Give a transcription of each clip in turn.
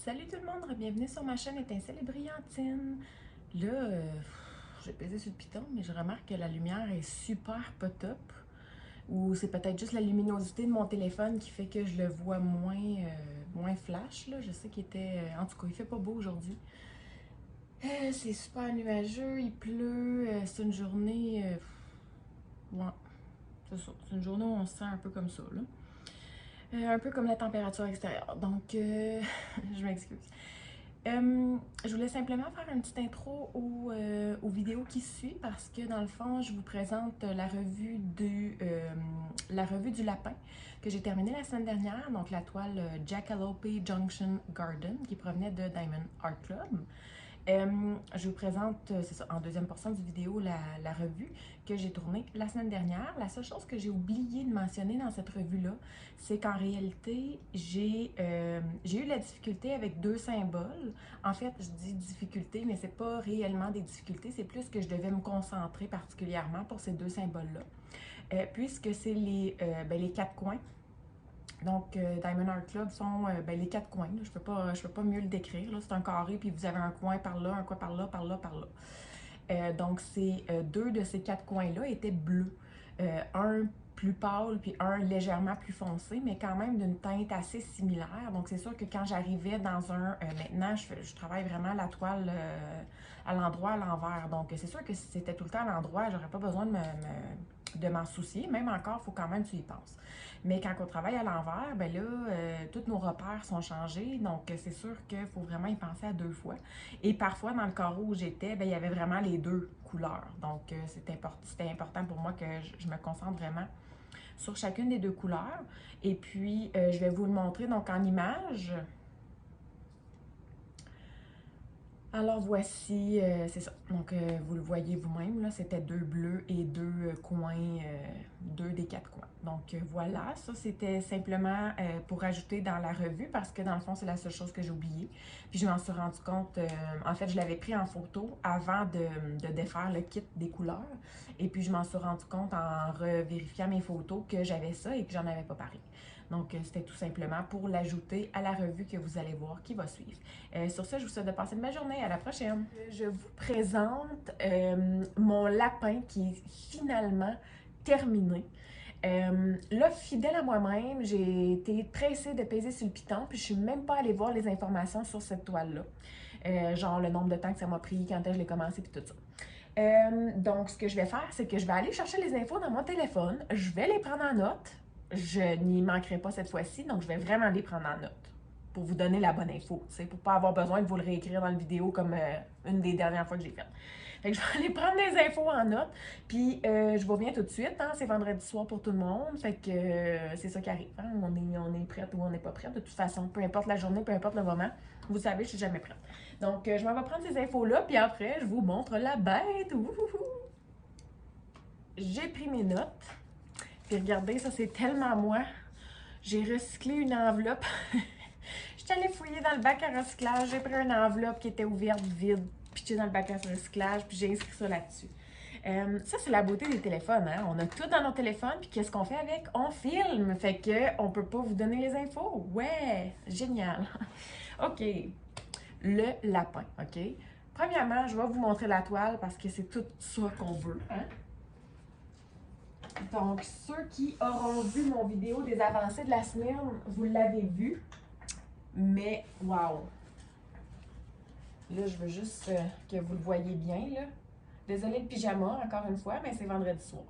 Salut tout le monde, bienvenue sur ma chaîne Étincelle et Brillantine. Là, j'ai pesé sur le piton, mais je remarque que la lumière est super pas top. Ou c'est peut-être juste la luminosité de mon téléphone qui fait que je le vois moins flash. Là. Je sais qu'il était... en tout cas, il fait pas beau aujourd'hui. C'est super nuageux, il pleut, c'est une journée... ouais, c'est ça. C'est une journée où on se sent un peu comme ça, là. Un peu comme la température extérieure. Donc, je m'excuse. Je voulais simplement faire une petite intro aux vidéos qui suivent parce que dans le fond, je vous présente la revue du lapin que j'ai terminée la semaine dernière, donc la toile Jackalope Junction Garden qui provenait de Diamond Art Club. Je vous présente, c'est ça, en deuxième portion du vidéo, la revue que j'ai tournée la semaine dernière. La seule chose que j'ai oublié de mentionner dans cette revue-là, c'est qu'en réalité, j'ai eu de la difficulté avec deux symboles. En fait, je dis difficulté, mais c'est pas réellement des difficultés, c'est plus que je devais me concentrer particulièrement pour ces deux symboles-là. Puisque c'est les quatre coins. Donc, Diamond Art Club sont les quatre coins. Là. Je peux pas mieux le décrire. C'est un carré, puis vous avez un coin par là, un coin par là, par là, par là. Donc, deux de ces quatre coins-là étaient bleus. Un plus pâle, puis un légèrement plus foncé, mais quand même d'une teinte assez similaire. Donc, c'est sûr que quand j'arrivais dans maintenant, je travaille vraiment la toile à l'endroit, à l'envers. Donc, c'est sûr que si c'était tout le temps à l'endroit, j'aurais pas besoin de m'en soucier. Même encore, il faut quand même que tu y penses. Mais quand on travaille à l'envers, ben là, tous nos repères sont changés. Donc, c'est sûr qu'il faut vraiment y penser à deux fois. Et parfois, dans le carreau où j'étais, ben, il y avait vraiment les deux couleurs. Donc, c'était important pour moi que je me concentre vraiment sur chacune des deux couleurs. Et puis, je vais vous le montrer donc en image. Alors voici, c'est ça. Donc vous le voyez vous-même, là, c'était deux bleus et deux coins, deux des quatre coins. Donc voilà, ça c'était simplement pour ajouter dans la revue parce que dans le fond c'est la seule chose que j'ai oubliée. Puis je m'en suis rendu compte, en fait je l'avais pris en photo avant de défaire le kit des couleurs. Et puis je m'en suis rendu compte en revérifiant mes photos que j'avais ça et que j'en avais pas parlé. Donc, c'était tout simplement pour l'ajouter à la revue que vous allez voir qui va suivre. Sur ce, je vous souhaite de passer une belle journée. À la prochaine. Je vous présente mon lapin qui est finalement terminé. Là, fidèle à moi-même, j'ai été pressée de peser sur le piton, puis je suis même pas allée voir les informations sur cette toile-là. Genre le nombre de temps que ça m'a pris, quand je l'ai commencé, puis tout ça. Donc, ce que je vais faire, c'est que je vais aller chercher les infos dans mon téléphone, je vais les prendre en note. Je n'y manquerai pas cette fois-ci, donc je vais vraiment les prendre en note pour vous donner la bonne info, tu sais, pour pas avoir besoin de vous le réécrire dans la vidéo comme une des dernières fois que j'ai fait. Fait que je vais aller prendre des infos en note, puis je vous reviens tout de suite, hein, c'est vendredi soir pour tout le monde, fait que c'est ça qui arrive, hein, on est prête ou on n'est pas prête, de toute façon, peu importe la journée, peu importe le moment, vous savez, je suis jamais prête. Donc je m'en vais prendre ces infos-là, puis après, je vous montre la bête. J'ai pris mes notes. Puis regardez, ça c'est tellement moi. J'ai recyclé une enveloppe. J'étais allée fouiller dans le bac à recyclage. J'ai pris une enveloppe qui était ouverte, vide, pitchée dans le bac à recyclage, puis j'ai inscrit ça là-dessus. Ça, c'est la beauté des téléphones. Hein? On a tout dans nos téléphones, puis qu'est-ce qu'on fait avec? On filme. Fait que on peut pas vous donner les infos. Ouais, génial. OK. Le lapin, OK? Premièrement, je vais vous montrer la toile parce que c'est tout ça qu'on veut. Hein? Donc, ceux qui auront vu mon vidéo des avancées de la semaine, vous l'avez vu. Mais, wow! Là, je veux juste que vous le voyez bien, là. Désolée le pyjama, encore une fois, mais c'est vendredi soir.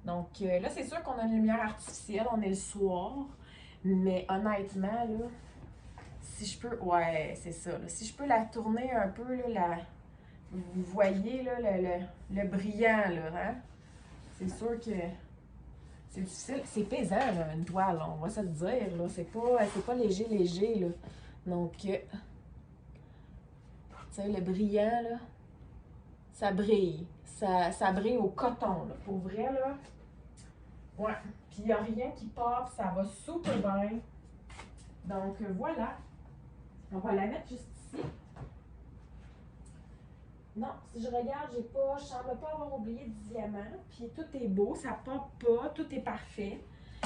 Donc, là, c'est sûr qu'on a une lumière artificielle, on est le soir. Mais honnêtement, là, si je peux... Ouais, c'est ça. Là, si je peux la tourner un peu, là, vous voyez, là, le brillant, là, hein? C'est sûr que... C'est difficile, c'est pesant, là, une toile, on va se le dire, là. C'est pas léger, là. Donc, tu sais, le brillant, là, ça brille. Ça brille au coton, là. Pour vrai, là. Ouais. Puis, il n'y a rien qui pop, ça va super bien. Donc, voilà. On va la mettre juste ici. Non, si je regarde, je semble pas avoir oublié de diamant. Puis, tout est beau, ça pop pas, tout est parfait.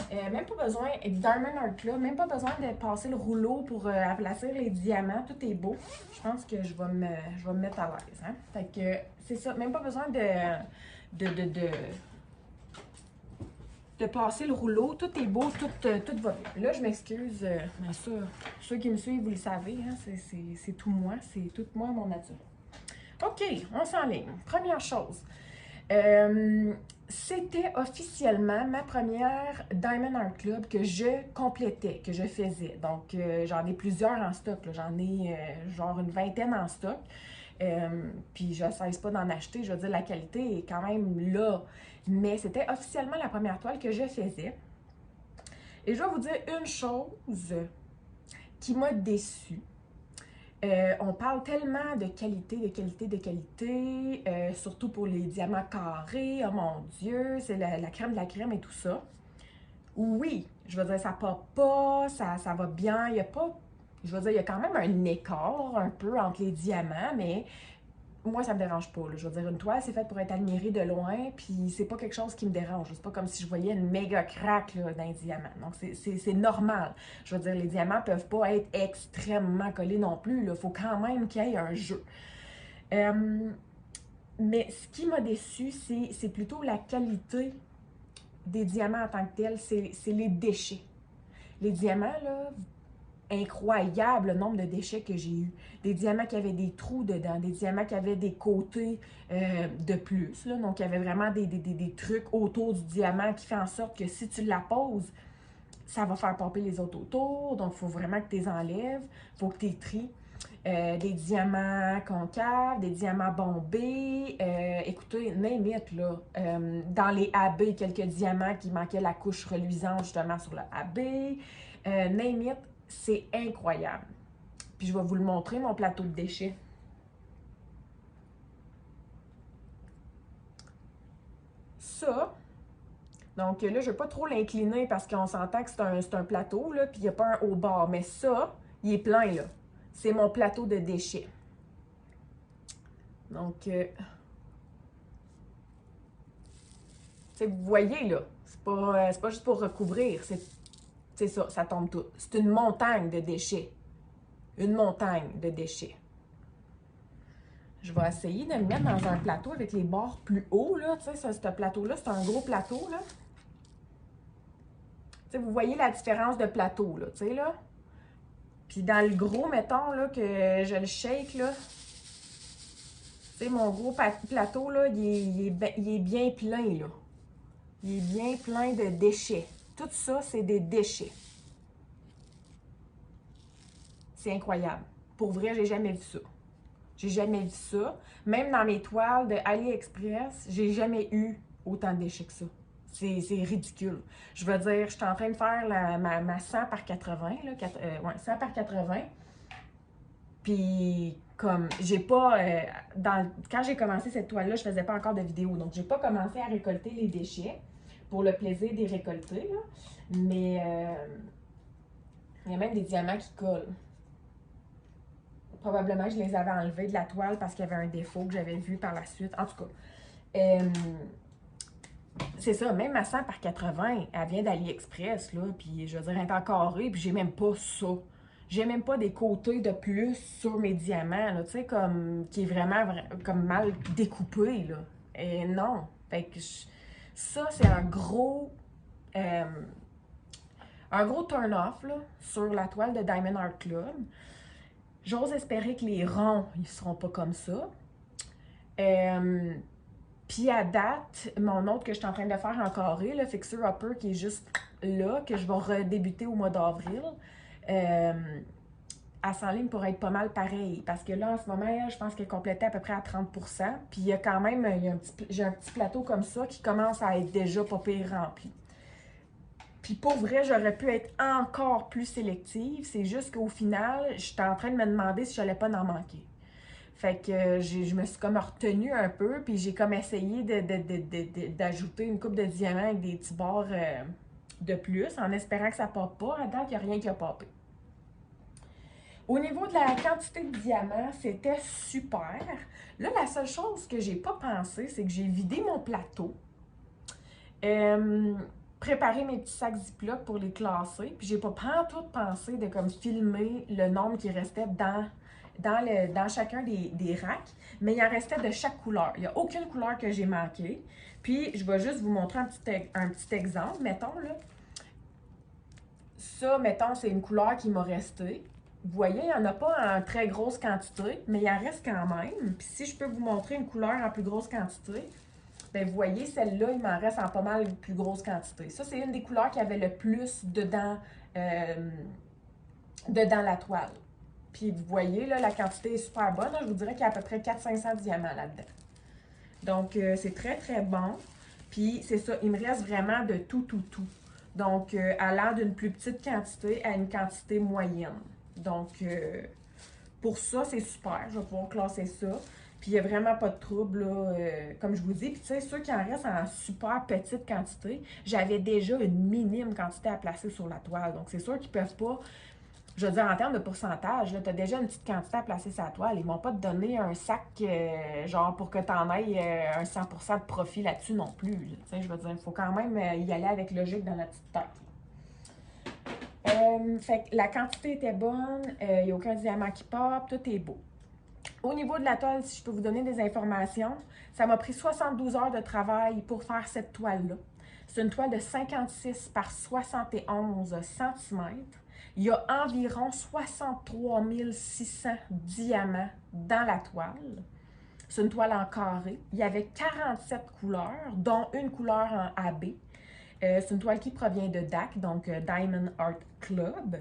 Même pas besoin, Diamond Art Club, même pas besoin de passer le rouleau pour aplatir les diamants. Tout est beau. Je pense que je vais me mettre à l'aise. Hein? Fait que c'est ça, même pas besoin de, de, de, de passer le rouleau. Tout est beau, tout va bien. Là, je m'excuse, mais ça, ceux qui me suivent, vous le savez, hein? C'est tout moi, c'est tout moi, mon nature. OK, on s'enligne. Première chose. C'était officiellement ma première Diamond Art Club que je complétais, que je faisais. Donc, j'en ai plusieurs en stock. J'en ai genre une vingtaine en stock. Puis, je ne cesse pas d'en acheter. Je veux dire, la qualité est quand même là. Mais c'était officiellement la première toile que je faisais. Et je vais vous dire une chose qui m'a déçue. On parle tellement de qualité, surtout pour les diamants carrés. Oh mon Dieu, c'est la crème de la crème et tout ça. Oui, je veux dire, ça pop pas, ça va bien. Il y a pas, je veux dire, il y a quand même un écart un peu entre les diamants, mais moi, ça me dérange pas. Là. Je veux dire, une toile, c'est faite pour être admirée de loin, puis c'est pas quelque chose qui me dérange. C'est pas comme si je voyais une méga craque là, d'un diamant. Donc, c'est normal. Je veux dire, les diamants peuvent pas être extrêmement collés non plus. Il faut quand même qu'il y ait un jeu. Mais ce qui m'a déçu, c'est plutôt la qualité des diamants en tant que tels. C'est les déchets. Les diamants, là, incroyable le nombre de déchets que j'ai eu. Des diamants qui avaient des trous dedans, des diamants qui avaient des côtés de plus. Là. Donc, il y avait vraiment des trucs autour du diamant qui fait en sorte que si tu la poses, ça va faire popper les autres autour. Donc, il faut vraiment que tu les enlèves. Il faut que tu les tries. Des diamants concaves, des diamants bombés. Écoutez, name it, là. Dans les AB, quelques diamants qui manquaient la couche reluisante justement sur le AB. Name it, c'est incroyable. Puis je vais vous le montrer, mon plateau de déchets. Ça, donc là, je ne vais pas trop l'incliner parce qu'on s'entend que c'est un plateau, là, puis il n'y a pas un haut bord. Mais ça, il est plein, là. C'est mon plateau de déchets. Donc, vous voyez, là, c'est pas juste pour recouvrir, c'est ça, ça tombe tout. C'est une montagne de déchets. Une montagne de déchets. Je vais essayer de le mettre dans un plateau avec les bords plus hauts, là. Tu sais, ce plateau-là, c'est un gros plateau, là. Tu sais, vous voyez la différence de plateau, là, tu sais, là. Puis dans le gros, mettons, là, que je le shake, là. Tu sais, mon gros plateau, là, il est bien plein, là. Il est bien plein de déchets. Tout ça, c'est des déchets. C'est incroyable. Pour vrai, j'ai jamais vu ça. J'ai jamais vu ça. Même dans mes toiles de AliExpress, j'ai jamais eu autant de déchets que ça. C'est ridicule. Je veux dire, je suis en train de faire ma 100 par 80, là, 100 par 80. Puis, comme, j'ai pas... quand j'ai commencé cette toile-là, je faisais pas encore de vidéo. Donc, j'ai pas commencé à récolter les déchets pour le plaisir des récolter. Là. Mais, il y a même des diamants qui collent. Probablement, je les avais enlevés de la toile parce qu'il y avait un défaut que j'avais vu par la suite. En tout cas, c'est ça, même ma 100 par 80, elle vient d'AliExpress, là, puis je veux dire, elle est en carré, puis j'ai même pas ça. J'ai même pas des côtés de plus sur mes diamants, là, tu sais, comme, qui est vraiment comme mal découpé, là. Et non. Fait que ça, c'est un gros turn-off, là, sur la toile de Diamond Art Club. J'ose espérer que les ronds, ils seront pas comme ça. Puis à date, mon autre que je suis en train de faire en carré, le Fixer Upper qui est juste là, que je vais redébuter au mois d'avril, elle s'enligne pour être pas mal pareil. Parce que là, en ce moment, je pense qu'elle est complétée à peu près à 30%. Puis il y a quand même, j'ai un petit plateau comme ça qui commence à être déjà pas pire rempli. Puis pour vrai, j'aurais pu être encore plus sélective. C'est juste qu'au final, j'étais en train de me demander si j'allais pas en manquer. Fait que je me suis comme retenue un peu, puis j'ai comme essayé d'ajouter une coupe de diamants avec des petits bords de plus, en espérant que ça ne pop pas. À date, il n'y a rien qui a popé. Au niveau de la quantité de diamants, c'était super. Là, la seule chose que j'ai pas pensé, c'est que j'ai vidé mon plateau. préparé mes petits sacs Ziploc pour les classer. Puis j'ai pas tout pensé de comme filmer le nombre qui restait dans chacun des racks, mais il en restait de chaque couleur. Il n'y a aucune couleur que j'ai manquée. Puis je vais juste vous montrer un petit exemple. Mettons là, ça, mettons, c'est une couleur qui m'a resté. Vous voyez, il n'y en a pas en très grosse quantité, mais il en reste quand même. Puis si je peux vous montrer une couleur en plus grosse quantité, bien, vous voyez, celle-là, il m'en reste en pas mal plus grosse quantité. Ça, c'est une des couleurs qui avait le plus dedans la toile. Puis vous voyez, là, la quantité est super bonne. Je vous dirais qu'il y a à peu près 400-500 diamants là-dedans. Donc, c'est très, très bon. Puis c'est ça, il me reste vraiment de tout. Donc, allant d'une plus petite quantité à une quantité moyenne. Donc, pour ça, c'est super. Je vais pouvoir classer ça. Puis, il n'y a vraiment pas de trouble, là, comme je vous dis. Puis, tu sais, ceux qui en restent en super petite quantité, j'avais déjà une minime quantité à placer sur la toile. Donc, c'est sûr qu'ils ne peuvent pas, je veux dire, en termes de pourcentage, tu as déjà une petite quantité à placer sur la toile. Ils ne vont pas te donner un sac, genre, pour que tu en ailles un 100% de profit là-dessus non plus. Tu sais, je veux dire, il faut quand même y aller avec logique dans la petite tête. Fait que la quantité était bonne, il n'y a aucun diamant qui pop, tout est beau. Au niveau de la toile, si je peux vous donner des informations, ça m'a pris 72 heures de travail pour faire cette toile-là. C'est une toile de 56 par 71 cm. Il y a environ 63 600 diamants dans la toile. C'est une toile en carré. Il y avait 47 couleurs, dont une couleur en AB. C'est une toile qui provient de DAC, donc Diamond Art Club.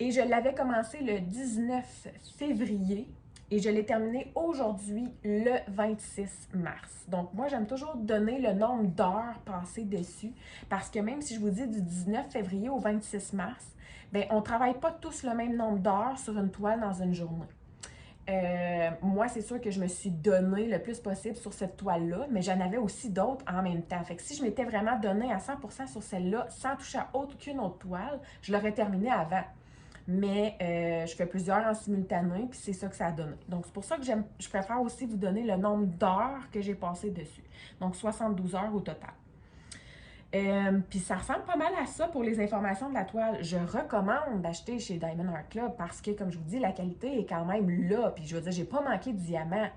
Et je l'avais commencé le 19 février et je l'ai terminé aujourd'hui, le 26 mars. Donc, moi, j'aime toujours donner le nombre d'heures passées dessus parce que même si je vous dis du 19 février au 26 mars, bien, on ne travaille pas tous le même nombre d'heures sur une toile dans une journée. Moi, c'est sûr que je me suis donné le plus possible sur cette toile-là, mais j'en avais aussi d'autres en même temps. Fait que si je m'étais vraiment donné à 100% sur celle-là, sans toucher à aucune autre toile, je l'aurais terminée avant. Mais je fais plusieurs en simultané, puis c'est ça que ça a donné. Donc, c'est pour ça que je préfère aussi vous donner le nombre d'heures que j'ai passé dessus. Donc, 72 heures au total. Puis ça ressemble pas mal à ça pour les informations de la toile. Je recommande d'acheter chez Diamond Art Club parce que, comme je vous dis, la qualité est quand même là. Puis je veux dire, j'ai pas manqué de diamants.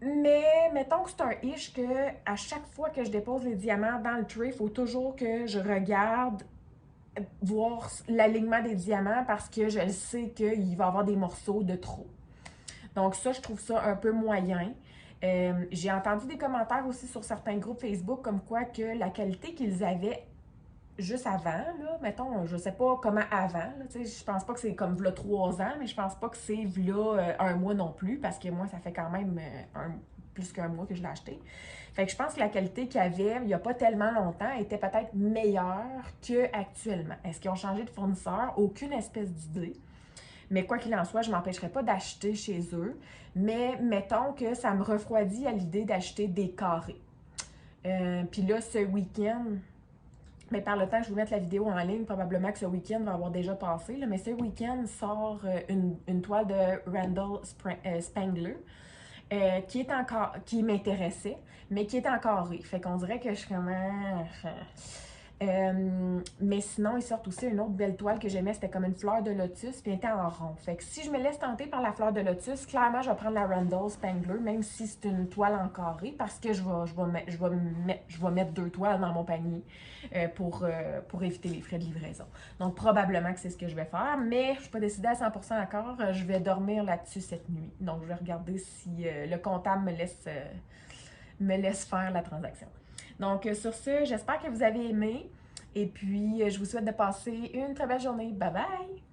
Mais mettons que c'est un ish que à chaque fois que je dépose les diamants dans le tray, il faut toujours que je regarde voir l'alignement des diamants parce que je sais qu'il va y avoir des morceaux de trop. Donc ça, je trouve ça un peu moyen. J'ai entendu des commentaires aussi sur certains groupes Facebook comme quoi que la qualité qu'ils avaient juste avant, là, mettons, je sais pas comment avant, là, je pense pas que c'est comme v'là 3 ans, mais je pense pas que c'est v'là un mois non plus, parce que moi, ça fait quand même plus qu'un mois que je l'ai acheté. Fait que je pense que la qualité qu'il y avait il n'y a pas tellement longtemps était peut-être meilleure qu'actuellement. Est-ce qu'ils ont changé de fournisseur? Aucune espèce d'idée. Mais quoi qu'il en soit, je ne m'empêcherai pas d'acheter chez eux. Mais mettons que ça me refroidit à l'idée d'acheter des carrés. Puis là, ce week-end, mais par le temps que je vous mette la vidéo en ligne, probablement que ce week-end va avoir déjà passé. Là, mais ce week-end sort une toile de Randall Spangler. Qui m'intéressait, mais qui est en carré. Fait qu'on dirait que je suis vraiment... mais sinon, ils sortent aussi une autre belle toile que j'aimais, c'était comme une fleur de lotus, puis elle était en rond. Fait que si je me laisse tenter par la fleur de lotus, clairement, je vais prendre la Randall Spangler, même si c'est une toile en carré, parce que je vais mettre 2 toiles dans mon panier pour éviter les frais de livraison. Donc, probablement que c'est ce que je vais faire, mais je ne suis pas décidée à 100% encore. Je vais dormir là-dessus cette nuit. Donc, je vais regarder si le comptable me laisse faire la transaction. Donc, sur ce, j'espère que vous avez aimé. Et puis, je vous souhaite de passer une très belle journée. Bye bye!